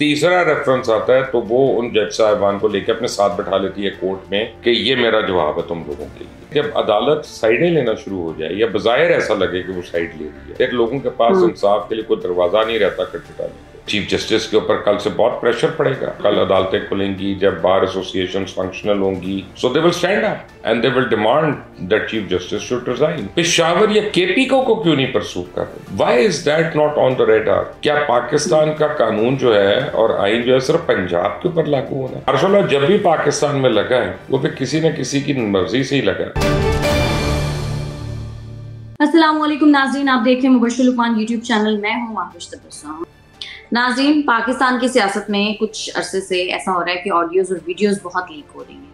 तीसरा रेफरेंस आता है तो वो उन जज साहिबान को लेकर अपने साथ बैठा लेती है कोर्ट में कि ये मेरा जवाब है तुम लोगों के लिए। जब अदालत साइडें लेना शुरू हो जाए या बज़ाहिर ऐसा लगे कि वो साइड ले रही है, फिर लोगों के पास इंसाफ के लिए कोई दरवाजा नहीं रहता खटखटाने को। चीफ जस्टिस के ऊपर कल से बहुत प्रेशर पड़ेगा। कल अदालतें खुलेंगी जब बार एसोसिएशन फंक्शनल होंगी, so they will stand up and they will demand that chief justice should resign. Peshawar या केपी को क्यों नहीं परसूव कर रहे? Why is that not on the radar? क्या पाकिस्तान का कानून जो है और आइन जो है सिर्फ पंजाब के ऊपर लागू होना है? माशाल्लाह जब भी पाकिस्तान में लगा है वो फिर किसी न किसी की मर्जी से ही लगा है। अस्सलाम वालेकुम नाज़रीन, आप देख रहे हैं मुबश्शिर लुकमान यूट्यूब चैनल। मैं हूं माहिश तबस्सुम। नाज़रीन, पाकिस्तान की सियासत में कुछ अरसे से ऐसा हो रहा है कि ऑडियोज़ और वीडियोज़ बहुत लीक हो रही हैं।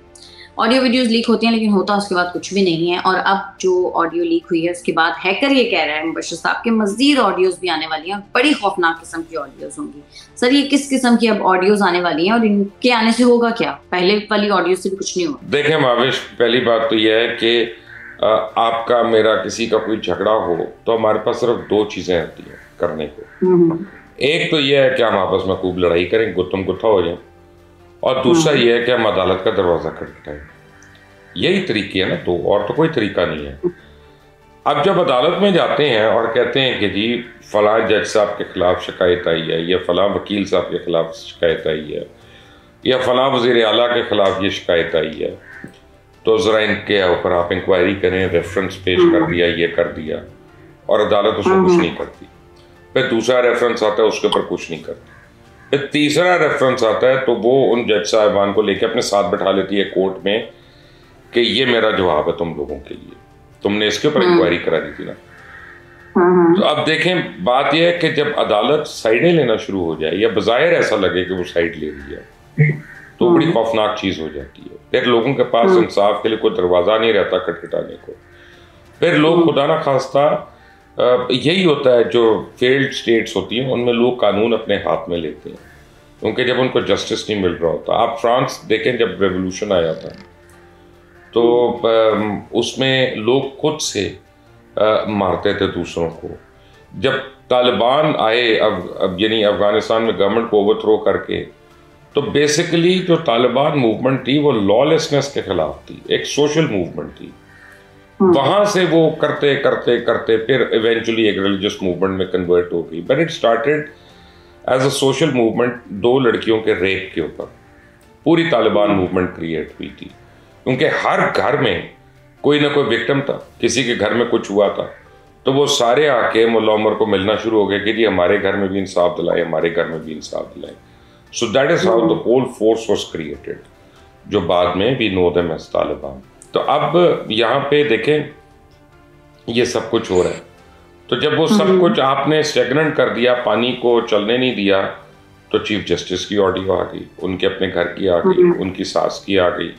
ऑडियो वीडियोज़ लीक होती हैं लेकिन होता उसके बाद कुछ भी नहीं है। और अब जो ऑडियो लीक हुई है उसके बाद हैकर ये कह रहा है मुबश्शिर साहब के मज़ीद ऑडियोज़ भी आने वाली हैं, बड़ी खौफनाक किस्म की ऑडियोज़ होंगी। सर, ये किस किस्म की अब ऑडियोज़ आने वाली हैं और इनके आने से होगा क्या? पहले वाली ऑडियो से भी कुछ नहीं हुआ। देखें माविश, पहली बात तो यह है कि आपका मेरा किसी का कोई झगड़ा हो तो हमारे पास सिर्फ दो चीज़ें आती हैं करने को। एक तो यह है कि हम आपस में खूब लड़ाई करें, गुत्थम गुत्था हो जाए, और दूसरा यह है कि हम अदालत का दरवाज़ा खटखटाएं। यही तरीके है ना, दो और तो कोई तरीका नहीं है। अब जब अदालत में जाते हैं और कहते हैं कि जी फलां जज साहब के खिलाफ शिकायत आई है, या फलां वकील साहब के खिलाफ शिकायत आई है, या फलां वज़ीर आला के खिलाफ ये शिकायत आई है, तो ज़रा इनके ऊपर आप इंक्वायरी करें, रेफरेंस पेश कर दिया, ये कर दिया, और अदालत उसमें कुछ नहीं करती। फिर दूसरा रेफरेंस आता है, उसके ऊपर कुछ नहीं करती। फिर तीसरा रेफरेंस आता है तो वो उन जज साहिबान को लेकर अपने साथ बैठा लेती है कोर्ट में कि ये मेरा जवाब है तुम लोगों के लिए, तुमने इसके ऊपर इंक्वायरी करा दी थी ना। तो अब देखें, बात यह है कि जब अदालत साइडें लेना शुरू हो जाए या बज़ाहिर ऐसा लगे कि वो साइड ले रही है, तो बड़ी खौफनाक चीज़ हो जाती है। फिर लोगों के पास इंसाफ के लिए कोई दरवाज़ा नहीं रहता खटखटाने को। फिर लोग खुदा न खास्ता, यही होता है जो फेल्ड स्टेट्स होती हैं उनमें लोग कानून अपने हाथ में लेते हैं, क्योंकि जब उनको जस्टिस नहीं मिल रहा होता। आप फ्रांस देखें, जब रेवोल्यूशन आया था तो उसमें लोग खुद से मारते थे दूसरों को। जब तालिबान आए अब यानी अफगानिस्तान में गवर्नमेंट को ओवरथ्रो करके, तो बेसिकली जो तालिबान मूवमेंट थी वो लॉलेसनेस के खिलाफ थी, एक सोशल मूवमेंट थी। वहां से वो करते करते करते फिर इवेंचुअली एक रिलीजियस मूवमेंट में कन्वर्ट हो गई। But it started as a social movement, दो लड़कियों के रेप के ऊपर पूरी तालिबान मूवमेंट क्रिएट हुई थी, क्योंकि हर घर में कोई ना कोई विक्टिम था, किसी के घर में कुछ हुआ था तो वो सारे आके मुल्ला उमर को मिलना शुरू हो गए कि जी हमारे घर में भी इंसाफ दिलाए, हमारे घर में भी इंसाफ दिलाए। So that is how the whole force was created, जो बाद में we know them as Taliban. तो अब यहाँ पे देखें ये सब कुछ हो रहा है। तो जब वो सब कुछ आपने स्टेगनेंट कर दिया, पानी को चलने नहीं दिया, तो चीफ जस्टिस की ऑडियो आ गई, उनके अपने घर की आ गई, उनकी सास की आ गई,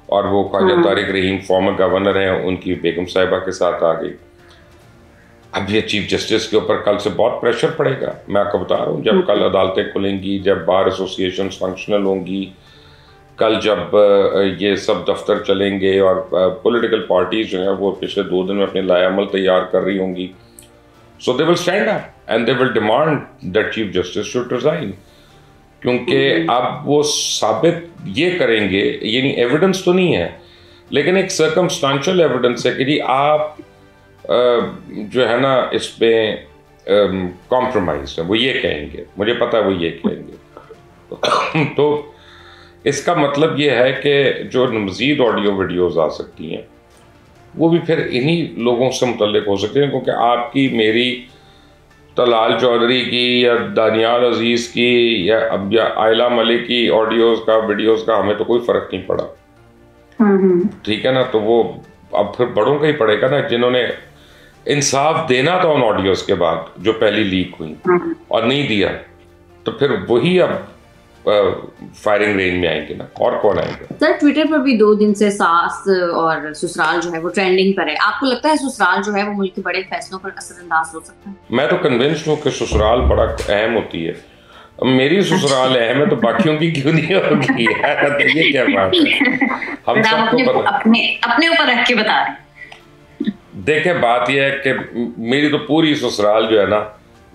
और वो ख्वाजा तारिक रहीम फॉर्मर गवर्नर हैं, उनकी बेगम साहिबा के साथ आ गई। अब ये चीफ जस्टिस के ऊपर कल से बहुत प्रेशर पड़ेगा। मैं आपको बता रहा हूँ, जब कल अदालतें खुलेंगी, जब बार एसोसिएशन फंक्शनल होंगी, कल जब ये सब दफ्तर चलेंगे और पॉलिटिकल पार्टीज जो हैं वो पिछले 2 दिन में अपने लाएअमल तैयार कर रही होंगी, so they will stand up and they will demand that chief justice should resign. क्योंकि अब वो साबित ये करेंगे, यानी एविडेंस तो नहीं है लेकिन एक सर्कमस्टांशियल एविडेंस है कि जी आप जो है ना इस पे कॉम्प्रोमाइज है, वो ये कहेंगे, मुझे पता है वो ये कहेंगे। तो इसका मतलब ये है कि जो मज़ीद ऑडियो वीडियोज़ आ सकती हैं वो भी फिर इन्हीं लोगों से मुतल्लिक हो सकते हैं, क्योंकि आपकी, मेरी, तलाल चौधरी की या दानियाल अजीज़ की या आयला मलिक की ऑडियोज़ का, वीडियोज़ का हमें तो कोई फ़र्क नहीं पड़ा। ठीक है ना, तो वो अब फिर बड़ों का ही पड़ेगा ना, जिन्होंने इंसाफ देना था उन ऑडियोज़ के बाद जो पहली लीक हुई और नहीं दिया, तो फिर वही अब फायरिंग रेंज में आएंगे ना, और कौन आएंगे? सर, ट्विटर पर भी 2 दिन से सास और ससुराल जो है वो ट्रेंडिंग पर है। आपको लगता है ससुराल जो है वो मुल्क के बड़े फैसलों पर असरअंदाज हो सकता है? मैं तो कन्विंस्ड हूँ कि ससुराल बड़ा अहम होती है। मेरी ससुराल अहम है तो बाकियों की क्यों नहीं होगी यार? तो ये क्या बात है, हम सबको पता। अपने ऊपर रख के बता रहे हैं। देखें, बात यह है कि मेरी तो पूरी ससुराल जो है ना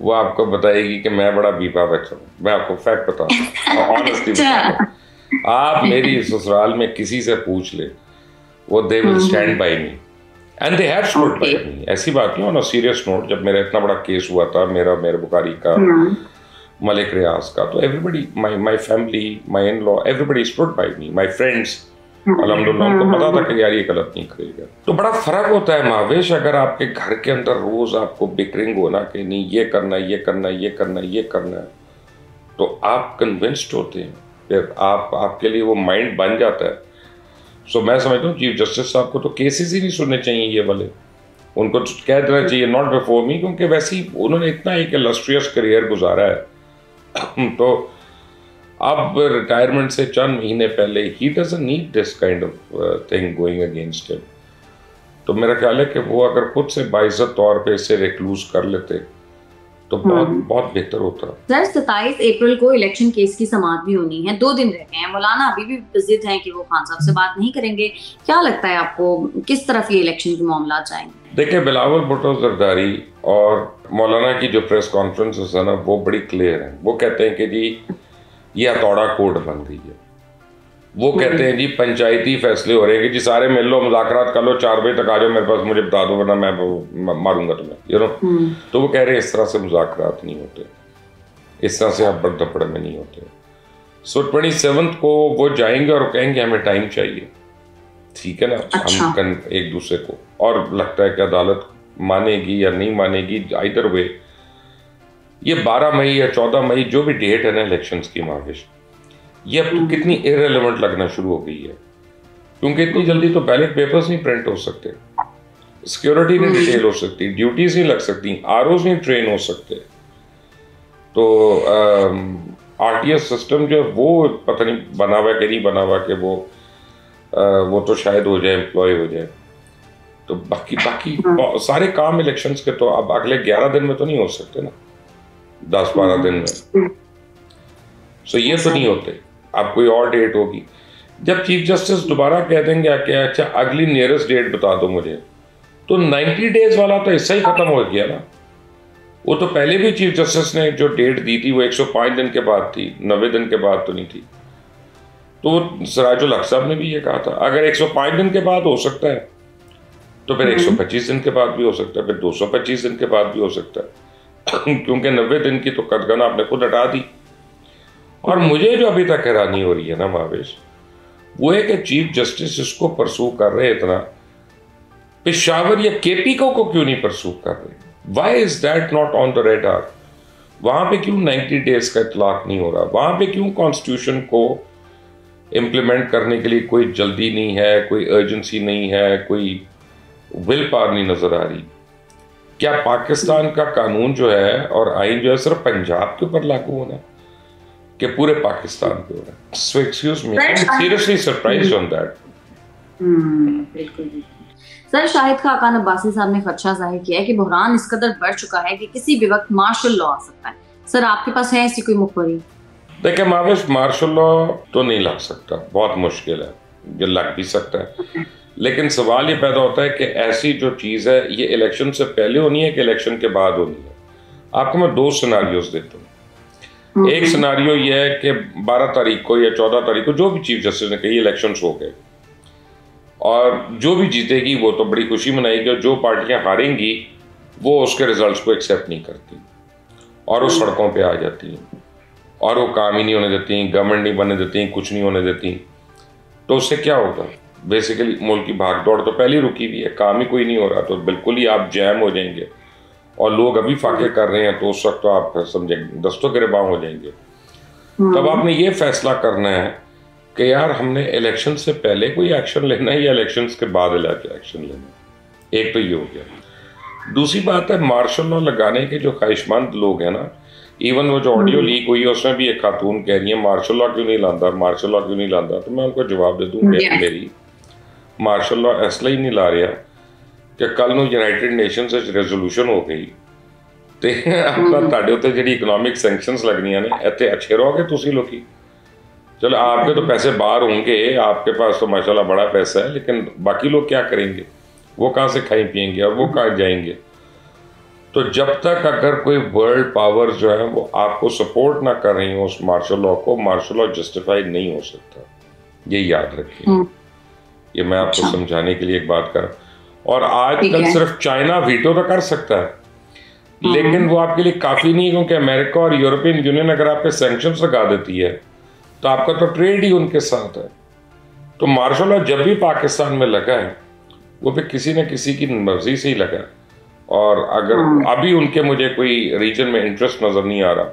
वो आपको बताएगी कि मैं बड़ा बीपा बच्चा हूँ। मैं आपको फैक्ट बताता हूँ, ऑनेस्टली बताता हूँ। आप मेरी ससुराल में किसी से पूछ ले, वो they will stand by me and they have stood by me. ऐसी बात नहीं। ऑन अ सीरियस नोट, जब मेरा इतना बड़ा केस हुआ था, मेरा बुखारी का, मलिक रियाज का, तो everybody, my family, my in law, everybody stood by me, my friends, अल्हम्दुलिल्लाह उनको पता था कि यार ये गलत नहीं करेगा। तो बड़ा फर्क होता है महावेश, अगर आपके घर के अंदर रोज आपको बिकरिंग हो ना कि नहीं ये करना, ये करना, ये करना, ये करना है, तो आप कन्विंस्ड होते हैं, फिर आपके लिए वो माइंड बन जाता है। सो मैं समझता हूँ चीफ जस्टिस साहब को तो केसेस ही नहीं सुनने चाहिए ये वाले, उनको तो कह देना चाहिए नॉट बिफोर मी, क्योंकि वैसे ही उन्होंने इतना एक इलस्ट्रियस करियर गुजारा है। तो अब रिटायरमेंट से चंद महीने पहले he doesn't need this kind of thing going against him. तो मेरा ख्याल है कि वो अगर खुद से बाइज्जत तौर पे इसे रिक्लूज कर लेते तो बहुत बेहतर होता। सर 27 अप्रैल को इलेक्शन केस की समाअत भी होनी है, 2 दिन रह गए हैं। मौलाना अभी भी जिद हैं कि वो खान साहब से बात नहीं करेंगे। क्या लगता है आपको, किस तरफ ये इलेक्शन के मामला जाएंगे? देखिए, बिलावल भुट्टो जरदारी और मौलाना की जो प्रेस कॉन्फ्रेंस है ना, वो बड़ी क्लियर है। वो कहते हैं कि जी ये हथौड़ा कोर्ट बन गई है। वो कहते हैं जी पंचायती फैसले हो रहे हैं कि जी सारे मिल लो, मुज़ाकरात कर लो, 4 बजे तक आ जाओ मेरे पास, मुझे बता दो वरना मैं मारूंगा तुम्हें, यू नो। तो वो कह रहे हैं इस तरह से मुज़ाकरात नहीं होते, इस तरह से आप बड़दपड़ में नहीं होते। सो 27 को वो जाएंगे और कहेंगे हमें टाइम चाहिए, ठीक है ना। अच्छा। हम एक दूसरे को, और लगता है कि अदालत मानेगी या नहीं मानेगी, आइदर वे ये 12 मई या 14 मई जो भी डेट है ना इलेक्शंस की महाविश, ये अब तो कितनी इररिलेवेंट लगना शुरू हो गई है, क्योंकि इतनी जल्दी तो बैलेट पेपर्स नहीं प्रिंट हो सकते, सिक्योरिटी नहीं डिटेल हो सकती, ड्यूटीज नहीं लग सकती, आरओज नहीं ट्रेन हो सकते। तो आरटीएस सिस्टम जो है वो पता नहीं बना हुआ कि नहीं बना हुआ कि वो तो शायद हो जाए, एम्प्लॉय हो जाए। तो बाकी सारे काम इलेक्शंस के तो अब अगले 11 दिन में तो नहीं हो सकते ना, 10-12 दिन में। सो ये तो नहीं होते। अब कोई और डेट होगी, जब चीफ जस्टिस दोबारा कह देंगे कि अच्छा अगली नियरेस्ट डेट बता दो मुझे, तो 90 डेज वाला तो हिस्सा ही खत्म हो गया ना। वो तो पहले भी चीफ जस्टिस ने जो डेट दी थी वो 105 दिन के बाद थी, 90 दिन के बाद तो नहीं थी। तो सिराजुल हक साहब ने भी ये कहा था अगर 105 दिन के बाद हो सकता है तो फिर 125 दिन के बाद भी हो सकता है, फिर 225 दिन के बाद भी हो सकता है। क्योंकि 90 दिन की तो कदगन आपने खुद हटा दी। और मुझे जो अभी तक हैरानी हो रही है ना महावेश, वो है कि चीफ जस्टिस इसको परसू कर रहे इतना, पेशावर या केपी को क्यों नहीं परसू कर रहे? Why is that not on the radar? वहां पे क्यों 90 डेज का इतलाक नहीं हो रहा? वहां पे क्यों कॉन्स्टिट्यूशन को इम्प्लीमेंट करने के लिए कोई जल्दी नहीं है, कोई अर्जेंसी नहीं है, कोई विल पावर नहीं नजर आ रही? क्या पाकिस्तान का कानून जो है और आइन जो है सिर्फ पंजाब के ऊपर लागू होना है कि पूरे पाकिस्तान पे हो रहा है? So excuse me, I am seriously surprised on that. बिल्कुल। सर शाहिद खाकान अब्बासी साहब ने खदशा जाहिर किया है कि बहरान इस कदर बढ़ चुका है कि किसी भी वक्त मार्शल लॉ आ सकता है। सर आपके पास है ऐसी कोई मुखबरी? देखिए महावेश, मार्शल लॉ तो नहीं लग सकता, बहुत मुश्किल है। ये लग भी सकता है, लेकिन सवाल ये पैदा होता है कि ऐसी जो चीज़ है ये इलेक्शन से पहले होनी है कि इलेक्शन के बाद होनी है। आपको मैं 2 सिनारियोज देता हूँ। एक सिनारियो ये है कि 12 तारीख को या 14 तारीख को जो भी चीफ जस्टिस ने कही इलेक्शंस हो गए और जो भी जीतेगी वो तो बड़ी खुशी मनाएगी, और जो पार्टियां हारेंगी वो उसके रिजल्ट्स को एक्सेप्ट नहीं करती और वो सड़कों पे आ जाती हैं और वो काम ही नहीं होने देती, गवर्नमेंट नहीं बनने देती, कुछ नहीं होने देती। तो उससे क्या होगा? बेसिकली मुल्क की भागदौड़ तो पहले रुकी हुई है, काम ही कोई नहीं हो रहा, तो बिल्कुल ही आप जैम हो जाएंगे। और लोग अभी फाके कर रहे हैं तो उस वक्त तो आप समझे दस्तों गिरबां हो जाएंगे। तब आपने ये फैसला करना है कि यार हमने इलेक्शन से पहले कोई एक्शन लेना है या इलेक्शन के बाद एक्शन लेना है। एक तो ये हो गया। दूसरी बात है मार्शल लॉ लगाने के जो ख्वाहिशमंद लोग हैं ना, इवन वो जो ऑडियो लीक हुई है उसमें भी एक खातून कह रही है मार्शल लॉ क्यों नहीं लाता, मार्शल लॉ क्यों नहीं लाता। तो मैं उनको जवाब दे दूँ मेरी मार्शल लॉ इसलिए ही नहीं ला रहा कि कल ਨੂੰ यूनाइटेड नेशंस ਵਿੱਚ ਰੈਜ਼ੋਲੂਸ਼ਨ ਹੋ ਗਈ ਤੇ ਆਪਣਾ ਤੁਹਾਡੇ ਉੱਤੇ ਜਿਹੜੀ इकोनॉमिक सैंक्शंस लगनियां ने ਇੱਥੇ अच्छे रहोगे ਤੁਸੀਂ लोग। चलो आपके तो पैसे बाहर होंगे, आपके पास तो माशाल्लाह बड़ा पैसा है, लेकिन बाकी लोग क्या करेंगे? वो कहाँ से खाएं पिएंगे और वो कहाँ जाएंगे? तो जब तक अगर कोई वर्ल्ड पावर जो है वो आपको सपोर्ट ना कर रही हो उस मार्शल लॉ को, मार्शल लॉ जस्टिफाई नहीं हो सकता, ये याद रखिए। ये मैं आपको समझाने के लिए एक बात कर, और आजकल सिर्फ चाइना वीटो तो कर सकता है, लेकिन वो आपके लिए काफी नहीं है, क्योंकि अमेरिका और यूरोपियन यूनियन अगर आप पे सैंक्शंस लगा देती है तो आपका तो ट्रेड ही उनके साथ है। तो मार्शल लॉ जब भी पाकिस्तान में लगा है वो भी किसी न किसी की मर्जी से ही लगा है, और अगर अभी उनके मुझे कोई रीजन में इंटरेस्ट नजर नहीं आ रहा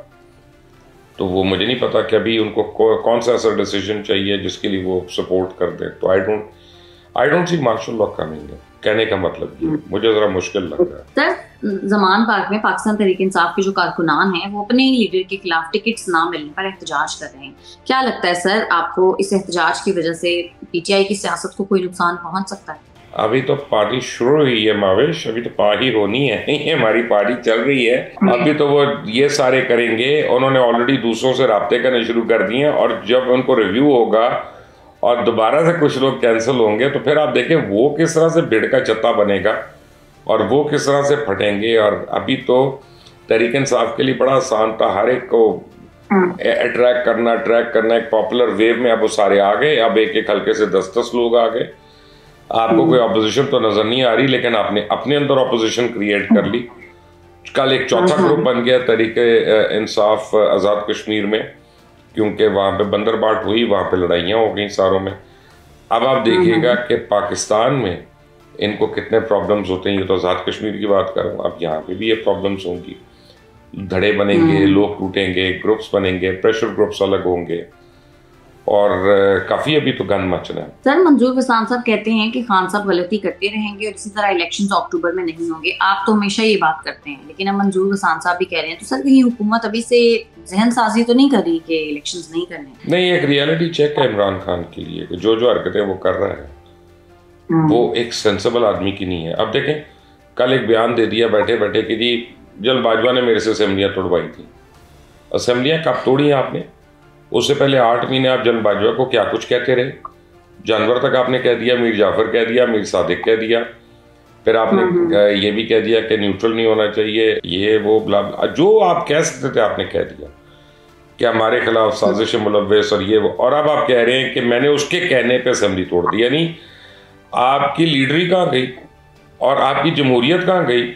तो वो मुझे नहीं पता कि अभी उनको कौन सा ऐसा डिसीजन चाहिए जिसके लिए वो सपोर्ट कर दें। तो I don't see martial law coming है, कहने का मतलब ये मुझे जरा मुश्किल लग रहा है। सर, ज़मान पार्क में पाकिस्तान तहरीक इंसाफ के जो कारकुनान हैं वो अपने ही लीडर के खिलाफ टिकट्स ना मिलने पर एहतजाज कर रहे हैं। क्या लगता है सर आपको इस एहतजाज की वजह से पीटीआई की सियासत को कोई नुकसान पहुंच सकता है? अभी तो पार्टी शुरू हुई है माविश, अभी तो पार्टी होनी है, नहीं हमारी पार्टी चल रही है। अभी तो वो ये सारे करेंगे, उन्होंने ऑलरेडी दूसरों से राब्ते करने शुरू कर दिए हैं, और जब उनको रिव्यू होगा और दोबारा से कुछ लोग कैंसिल होंगे तो फिर आप देखें वो किस तरह से भिड़ का चत्ता बनेगा और वो किस तरह से फटेंगे। और अभी तो तहरीक इंसाफ के लिए बड़ा आसान था, हर एक को ट्रैक करना एक पॉपुलर वेव में। अब वो सारे आ गए, अब एक एक हल्के से 10-10 लोग आ गए। आपको कोई अपोजिशन तो नजर नहीं आ रही, लेकिन आपने अपने अंदर अपोजिशन क्रिएट कर ली। कल एक चौथा ग्रुप बन गया तहरीक इंसाफ आज़ाद कश्मीर में, क्योंकि वहाँ पे बंदरबाट हुई, वहाँ पे लड़ाइयाँ हो गई सारों में। अब आप देखिएगा कि पाकिस्तान में इनको कितने प्रॉब्लम्स होते हैं। ये तो आज़ाद कश्मीर की बात कर रहा हूँ, अब यहाँ पे भी ये प्रॉब्लम्स होंगी, धड़े बनेंगे, लोग टूटेंगे, ग्रुप्स बनेंगे, प्रेशर ग्रुप्स अलग होंगे, और काफी अभी तो गन मचना है। सर, मंजूर हसन साहब कहते हैं कि खान साहब गलती करते रहेंगे और इसी तरह इलेक्शंस अक्टूबर में नहीं होंगे। आप तो हमेशा ये बात करते हैं, लेकिन अब मंजूर हसन साहब भी कह रहे हैं, तो सर कहीं हुकूमत अभी से जहन साजी तो नहीं कर रही कि इलेक्शंस नहीं करने? नहीं, एक रियलिटी चेक है इमरान खान के लिए कि जो हरकतें वो कर रहा है वो एक सेंसिबल आदमी की नहीं है। अब देखें, कल एक बयान दे दिया बैठे बैठे कि जी जल बाजवा ने मेरे से असेंबलियाँ तोड़वाई थी। असेंबलियाँ कब तोड़ी आपने? उससे पहले 8 महीने आप जन बाजवा को क्या कुछ कहते रहे, जानवर तक आपने कह दिया, मीर जाफर कह दिया, मीर सादिक कह दिया, फिर आपने ये भी कह दिया कि न्यूट्रल नहीं होना चाहिए, ये वो ब्ला जो आप कह सकते थे आपने कह दिया कि हमारे खिलाफ साजिश मुलव्वस और ये वो। और अब आप कह रहे हैं कि मैंने उसके कहने पे असेंबली तोड़ दी। यानी आपकी लीडरी कहाँ गई और आपकी जमहूरियत कहाँ गई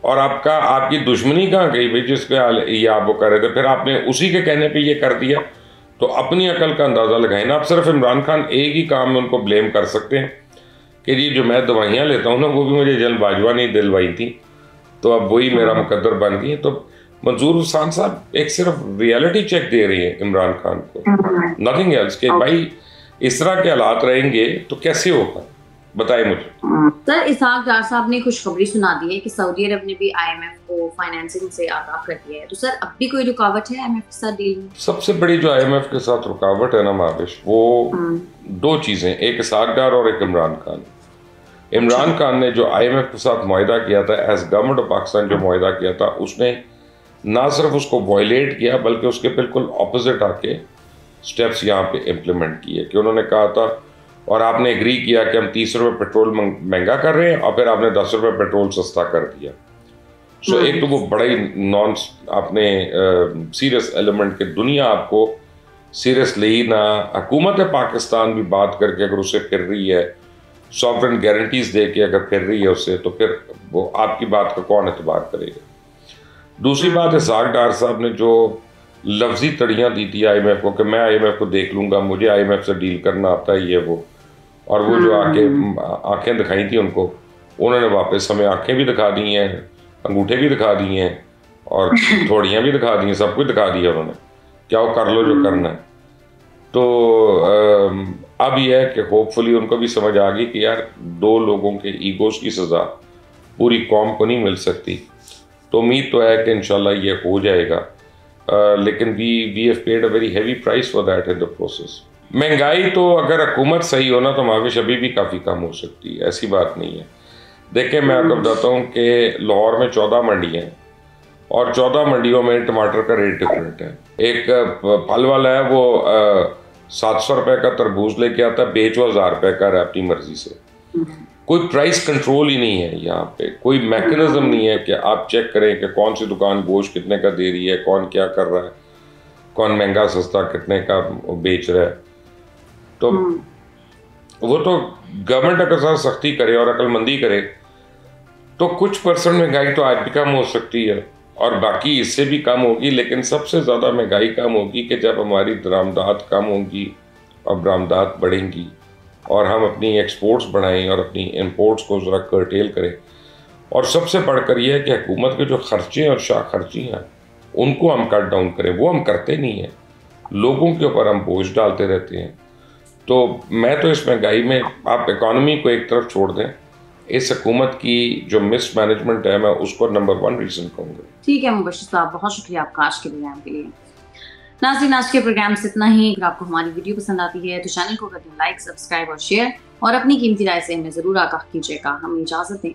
और आपकी दुश्मनी कहाँ गई भाई, जिसके ये आप वो कर रहे थे, फिर आपने उसी के कहने पे ये कर दिया। तो अपनी अकल का अंदाज़ा लगाए ना। आप सिर्फ इमरान खान एक ही काम में उनको ब्लेम कर सकते हैं कि जी जो मैं दवाइयाँ लेता हूँ ना वो भी मुझे जल बाजवा नहीं दिलवाई थी, तो अब वही मेरा मुकद्दर बन गई। तो मंजूर हुसैन साहब एक सिर्फ रियलिटी चेक दे रही है इमरान खान को, नथिंग एल्स, कि भाई इस तरह के हालात रहेंगे तो कैसे होगा, बताए मुझे। सर, इसहाक डार साहब ने खुशखबरी सुना दी है कि सऊदी अरब ने भी आईएमएफ को फाइनेंसिंग से आगाह कर दिया है, तो सर अब भी कोई रुकावट है आईएमएफ के साथ डील में? सबसे बड़ी जो आईएमएफ के साथ रुकावट है ना माविश, वो 2 चीजें, एक इसहाक डार और एक इमरान खान। इमरान खान ने जो आईएमएफ के साथ मुआहिदा किया था, एज गवर्नमेंट ऑफ पाकिस्तान जो मुआहिदा किया था, उसने ना सिर्फ उसको वायलेट किया बल्कि उसके बिल्कुल ऑपोजिट आके स्टेप्स यहाँ पे इम्प्लीमेंट किए। कि उन्होंने कहा था और आपने एग्री किया कि हम 30 रुपये पेट्रोल महंगा कर रहे हैं और फिर आपने 10 रुपये पेट्रोल सस्ता कर दिया। सो एक तो वो बड़ा ही नॉन आपने सीरियस एलिमेंट के दुनिया आपको सीरियस ली ना। हुकूमत पाकिस्तान भी बात करके अगर उसे फिर रही है, सॉवरेन गारंटीज दे के अगर फिर रही है उससे, तो फिर वो आपकी बात का कौन एतबार करेगा। दूसरी बात है, इसहाक डार साहब ने जो लफ्जी तड़ियाँ दी थी आईएमएफ को कि मैं आईएमएफ को देख लूँगा, मुझे आईएमएफ से डील करना आता है, ये वो, और वो जो आंखें दिखाई थी उनको, उन्होंने वापस हमें आंखें भी दिखा दी हैं, अंगूठे भी दिखा दिए हैं और थोड़ियाँ भी दिखा दी हैं, सब कुछ दिखा दिया उन्होंने, क्या वो कर लो जो करना है। तो अब यह है कि होपफुली उनको भी समझ आ गई कि यार 2 लोगों के ईगोस की सज़ा पूरी कौम को नहीं मिल सकती। तो उम्मीद तो है कि इंशाल्लाह ये हो जाएगा, लेकिन we have paid a very heavy price for that in the process. महंगाई तो अगर हुकूमत सही हो ना तो माविश अभी भी काफ़ी कम हो सकती है, ऐसी बात नहीं है। देखिए मैं आपको बताता हूँ कि लाहौर में 14 मंडियाँ हैं और 14 मंडियों में टमाटर का रेट डिफरेंट है। एक फल वाला है वो 700 रुपये का तरबूज लेके आता है, बेच वो 1000 रुपये का है अपनी मर्जी से। कोई प्राइस कंट्रोल ही नहीं है यहाँ पे, कोई मैकेनिज्म नहीं है कि आप चेक करें कि कौन सी दुकान गोश्त कितने का दे रही है, कौन क्या कर रहा है, कौन महंगा सस्ता कितने का बेच रहा है। तो वो तो गवर्नमेंट अगर साथ सख्ती करे और अक्लमंदी करे तो कुछ परसेंट महंगाई तो आज भी कम हो सकती है और बाकी इससे भी कम होगी, लेकिन सबसे ज़्यादा महंगाई कम होगी कि जब हमारी दरामदात कम होंगी और बरामदात बढ़ेंगी और हम अपनी एक्सपोर्ट्स बढ़ाएं और अपनी इंपोर्ट्स को ज़रा कर्टेल करें। और सबसे बढ़कर यह है कि हुकूमत के जो खर्चे और शाह खर्ची हैं उनको हम कट डाउन करें। वो हम करते नहीं हैं, लोगों के ऊपर हम बोझ डालते रहते हैं। तो मैं तो इस महंगाई में, आप इकॉनमी को एक तरफ छोड़ दें, इस हुकूमत की जो मिस मैनेजमेंट है मैं उसको नंबर 1 रीज़न कहूँगा। ठीक है मुबश्शिर साहब, बहुत शुक्रिया आपका आज के प्रोग्राम के लिए। नाज़रीन, आज के प्रोग्राम से इतना ही। अगर आपको हमारी वीडियो पसंद आती है तो चैनल को कर दें लाइक, सब्सक्राइब और शेयर, और अपनी कीमती राय से हमें ज़रूर आगाह कीजिएगा। हमें इजाज़त दें।